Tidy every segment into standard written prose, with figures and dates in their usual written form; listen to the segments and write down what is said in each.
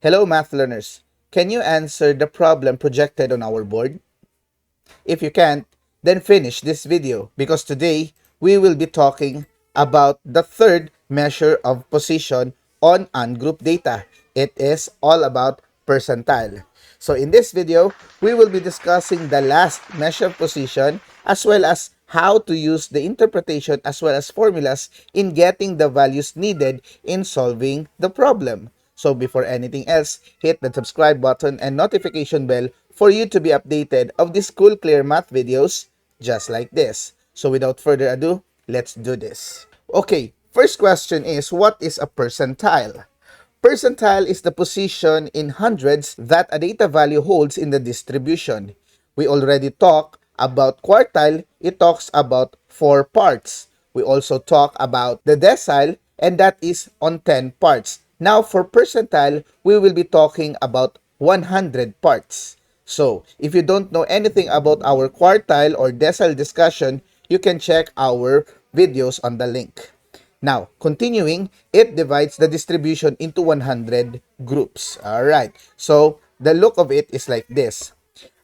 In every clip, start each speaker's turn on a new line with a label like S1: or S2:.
S1: Hello, math learners. Can you answer the problem projected on our board? If you can't, then finish this video because today we will be talking about the third measure of position on ungrouped data. It is all about percentile. So in this video, we will be discussing the last measure of position as well as how to use the interpretation as well as formulas in getting the values needed in solving the problem. So before anything else, hit the subscribe button and notification bell for you to be updated of these cool clear math videos just like this. So without further ado, let's do this. Okay, first question is, what is a percentile? Percentile is the position in hundreds that a data value holds in the distribution. We already talked about quartile. It talks about 4 parts. We also talk about the decile, and that is on 10 parts. Now for percentile, we will be talking about 100 parts. So if you don't know anything about our quartile or decile discussion, you can check our videos on the link. Now, continuing, it divides the distribution into 100 groups. Alright, so the look of it is like this.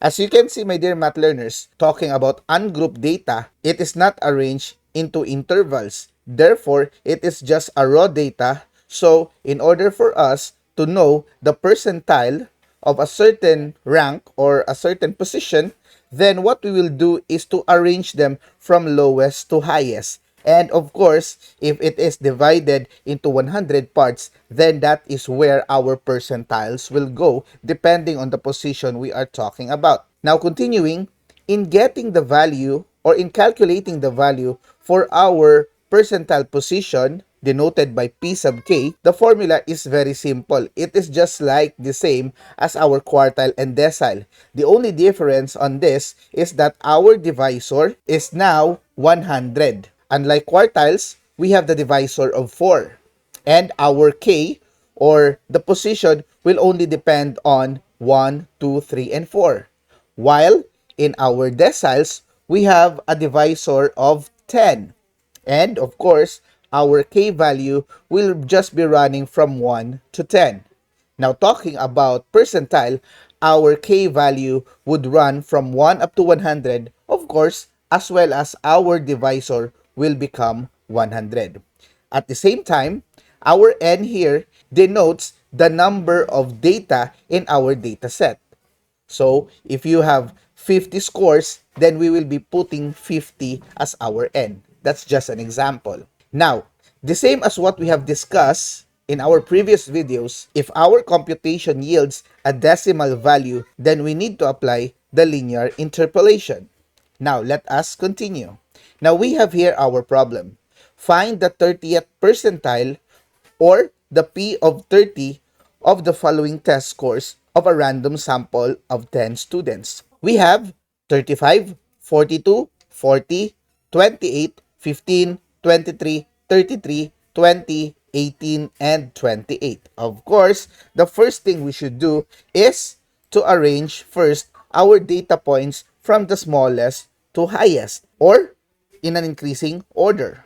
S1: As you can see, my dear math learners, talking about ungrouped data, it is not arranged into intervals. Therefore, it is just a raw data. So, in order for us to know the percentile of a certain rank or a certain position, then what we will do is to arrange them from lowest to highest. And of course, if it is divided into 100 parts, then that is where our percentiles will go depending on the position we are talking about. Now continuing, in getting the value or in calculating the value for our percentile position, denoted by P sub k, the formula is very simple. It is just like the same as our quartile and decile. The only difference on this is that our divisor is now 100. Unlike quartiles, we have the divisor of 4. And our k, or the position, will only depend on 1, 2, 3, and 4. While in our deciles, we have a divisor of 10. And of course, our k value will just be running from 1 to 10. Now talking about percentile, our k value would run from 1 up to 100, of course, as well as our divisor will become 100. At the same time, our n here denotes the number of data in our data set. So if you have 50 scores, then we will be putting 50 as our n. That's just an example. Now, the same as what we have discussed in our previous videos, if our computation yields a decimal value, then we need to apply the linear interpolation. Now, let us continue. Now, we have here our problem. Find the 30th percentile or the P of 30 of the following test scores of a random sample of 10 students. We have 35, 42, 40, 28, 15, 23, 33, 20, 18, and 28. Of course, the first thing we should do is to arrange first our data points from the smallest to highest, or in an increasing order.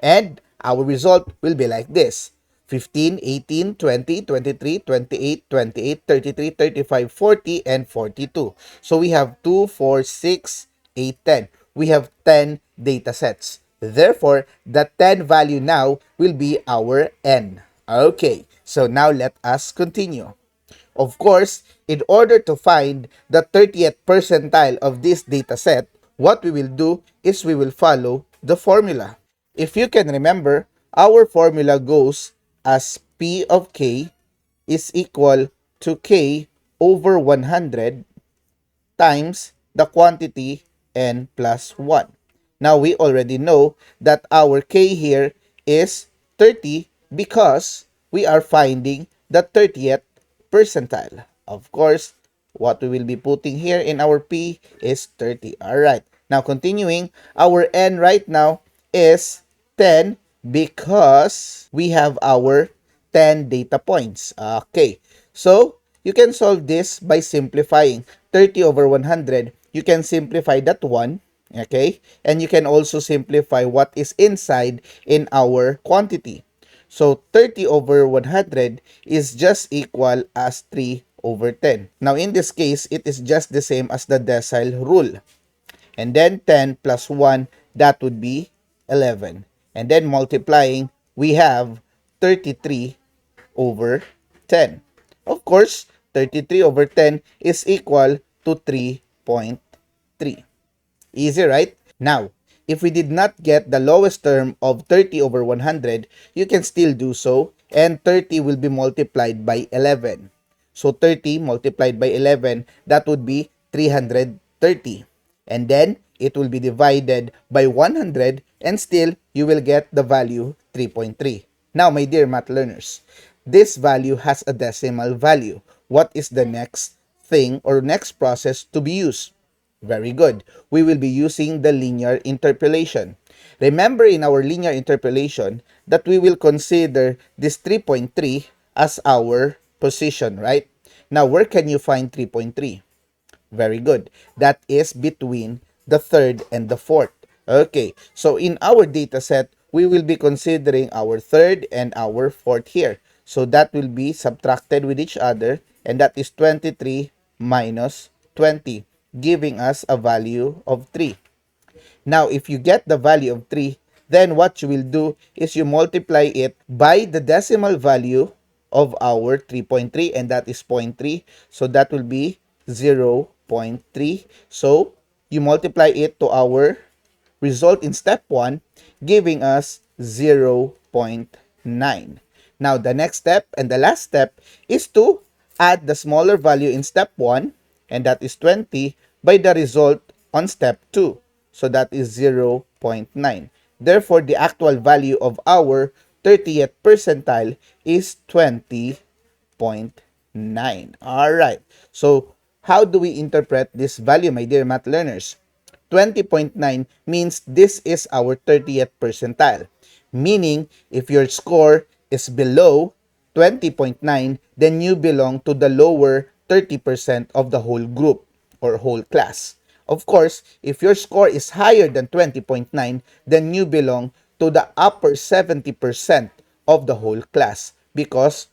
S1: And our result will be like this: 15, 18, 20, 23, 28, 28, 33, 35, 40, and 42. So we have 2, 4, 6, 8, 10. We have 10 data sets. Therefore, the 10 value now will be our n. Okay, so now let us continue. Of course, in order to find the 30th percentile of this data set, what we will do is we will follow the formula. If you can remember, our formula goes as P of k is equal to k over 100 times the quantity n plus 1. Now, we already know that our k here is 30 because we are finding the 30th percentile. Of course, what we will be putting here in our P is 30. Alright, now continuing, our n right now is 10 because we have our 10 data points. Okay, so you can solve this by simplifying 30 over 100. You can simplify that one. Okay, and you can also simplify what is inside in our quantity. So 30 over 100 is just equal as 3 over 10. Now in this case, it is just the same as the decile rule. And then 10 plus 1, that would be 11. And then multiplying, we have 33 over 10. Of course, 33 over 10 is equal to 3.3. Easy, right? Now, if we did not get the lowest term of 30 over 100, you can still do so, and 30 will be multiplied by 11. So 30 multiplied by 11, that would be 330. And then, it will be divided by 100, and still, you will get the value 3.3. Now, my dear math learners, this value has a decimal value. What is the next thing or next process to be used? Very good. We will be using the linear interpolation. Remember in our linear interpolation that we will consider this 3.3 as our position, right? Now, where can you find 3.3? Very good. That is between the third and the fourth. Okay, so in our data set, we will be considering our third and our fourth here. So that will be subtracted with each other, and that is 23 minus 20, giving us a value of 3. Now, if you get the value of 3, then what you will do is you multiply it by the decimal value of our 3.3, and that is 0.3. So that will be 0.3. So you multiply it to our result in step 1, giving us 0.9. Now, the next step and the last step is to add the smaller value in step 1, and that is 20, by the result on step 2. So that is 0.9. Therefore, the actual value of our 30th percentile is 20.9. Alright, so how do we interpret this value, my dear math learners? 20.9 means this is our 30th percentile. Meaning, if your score is below 20.9, then you belong to the lower 30% of the whole group or whole class. Of course, if your score is higher than 20.9, then you belong to the upper 70% of the whole class, because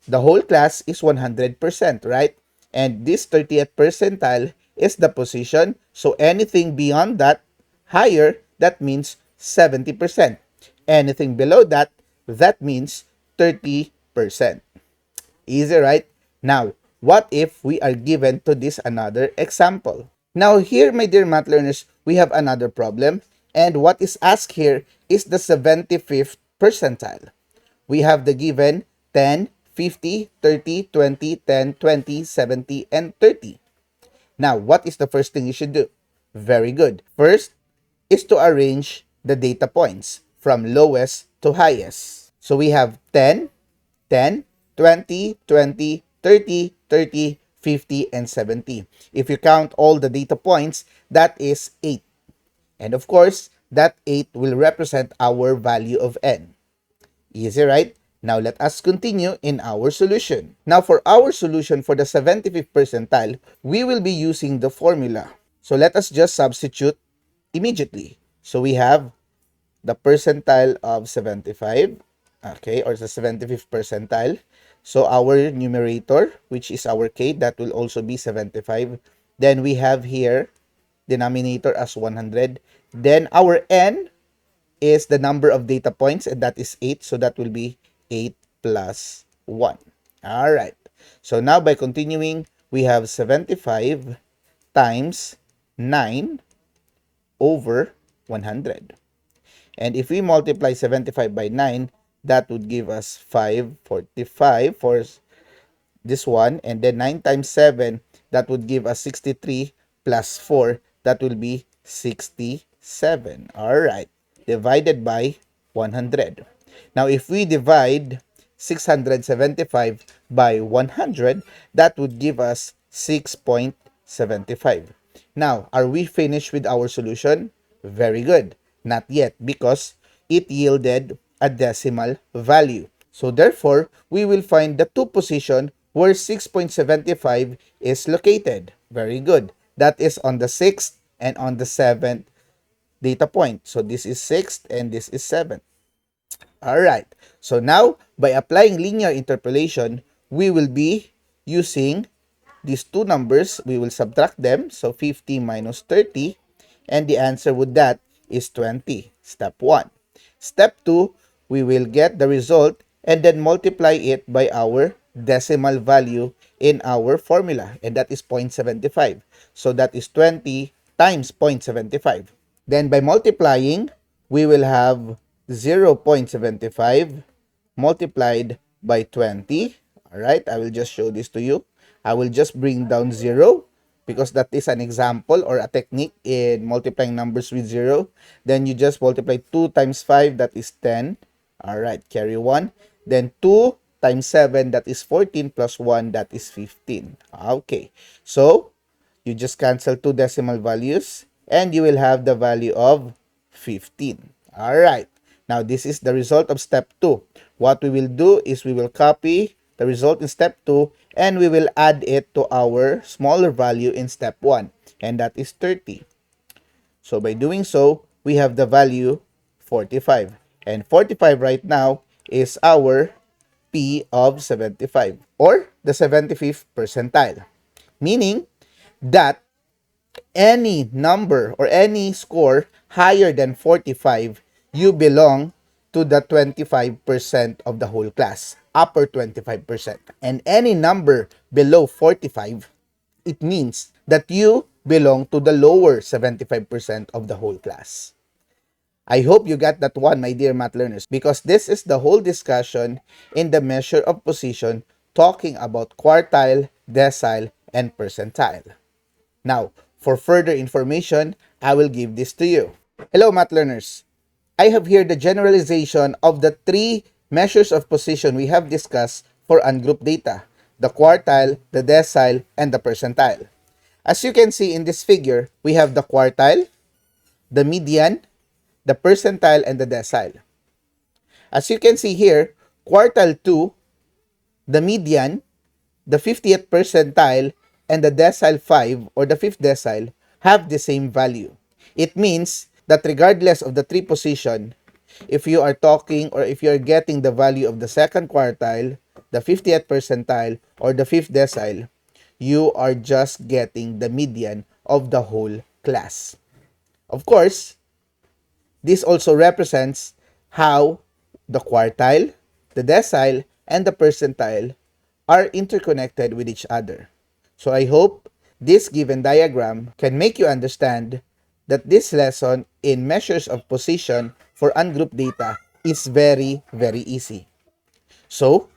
S1: the whole class is 100%, right? And this 30th percentile is the position. So anything beyond that, higher, that means 70%. Anything below that, that means 30%. Easy, right? Now, what if we are given to this another example? Now here, my dear math learners, we have another problem. And what is asked here is the 75th percentile. We have the given 10, 50, 30, 20, 10, 20, 70, and 30. Now, what is the first thing you should do? Very good. First is to arrange the data points from lowest to highest. So we have 10, 10, 20, 20, 30, 30, 50, and 70. If you count all the data points, that is 8. And of course, that 8 will represent our value of n. Easy, right? Now, let us continue in our solution. Now, for our solution for the 75th percentile, we will be using the formula. So, let us just substitute immediately. So, we have the percentile of 75, okay, or the 75th percentile. So, our numerator, which is our k, that will also be 75. Then, we have here denominator as 100. Then, our n is the number of data points, and that is 8. So, that will be 8 plus 1. All right. So, now by continuing, we have 75 times 9 over 100. And if we multiply 75 by 9, that would give us 545 for this one. And then 9 times 7, that would give us 63 plus 4. That will be 67. All right. Divided by 100. Now, if we divide 675 by 100, that would give us 6.75. Now, are we finished with our solution? Very good. Not yet, because it yielded a decimal value. So, therefore, we will find the two positions where 6.75 is located. Very good. That is on the 6th and on the 7th data point. So, this is 6th and this is 7th. Alright, so now by applying linear interpolation, we will be using these two numbers. We will subtract them, so 50 minus 30, and the answer with that is 20. Step 1. Step 2, we will get the result and then multiply it by our decimal value in our formula, and that is 0.75. So that is 20 times 0.75. Then by multiplying, we will have 0.75 multiplied by 20. Alright, I will just show this to you. I will just bring down 0 because that is an example or a technique in multiplying numbers with 0. Then you just multiply 2 times 5, that is 10. Alright, carry 1. Then 2 times 7, that is 14, plus 1, that is 15. Okay, so you just cancel two decimal values and you will have the value of 15. Alright, now this is the result of step 2. What we will do is we will copy the result in step 2 and we will add it to our smaller value in step 1, and that is 30. So by doing so, we have the value 45. And 45 right now is our P of 75, or the 75th percentile. Meaning that any number or any score higher than 45, you belong to the 25% of the whole class, upper 25%. And any number below 45, it means that you belong to the lower 75% of the whole class. I hope you got that one, my dear math learners, because this is the whole discussion in the measure of position talking about quartile, decile, and percentile. Now, for further information, I will give this to you. Hello, math learners. I have here the generalization of the three measures of position we have discussed for ungrouped data: the quartile, the decile, and the percentile. As you can see in this figure, we have the quartile, the median, the percentile, and the decile. As you can see here, quartile 2, the median, the 50th percentile, and the decile 5 or the 5th decile have the same value. It means that regardless of the three position, if you are talking or if you are getting the value of the second quartile, the 50th percentile, or the 5th decile, you are just getting the median of the whole class. Of course, this also represents how the quartile, the decile, and the percentile are interconnected with each other. So I hope this given diagram can make you understand that this lesson in measures of position for ungrouped data is very, very easy. So,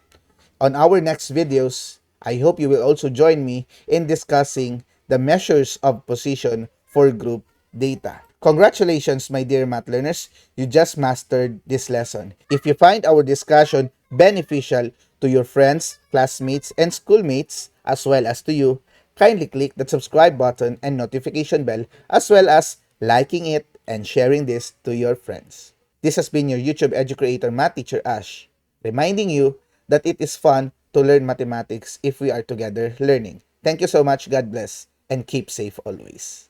S1: on our next videos, I hope you will also join me in discussing the measures of position for group data. Congratulations, my dear math learners, you just mastered this lesson. If you find our discussion beneficial to your friends, classmates, and schoolmates, as well as to you, kindly click the subscribe button and notification bell, as well as liking it and sharing this to your friends. This has been your YouTube Educreator Math Teacher Ash, reminding you that it is fun to learn mathematics if we are together learning. Thank you so much, God bless, and keep safe always.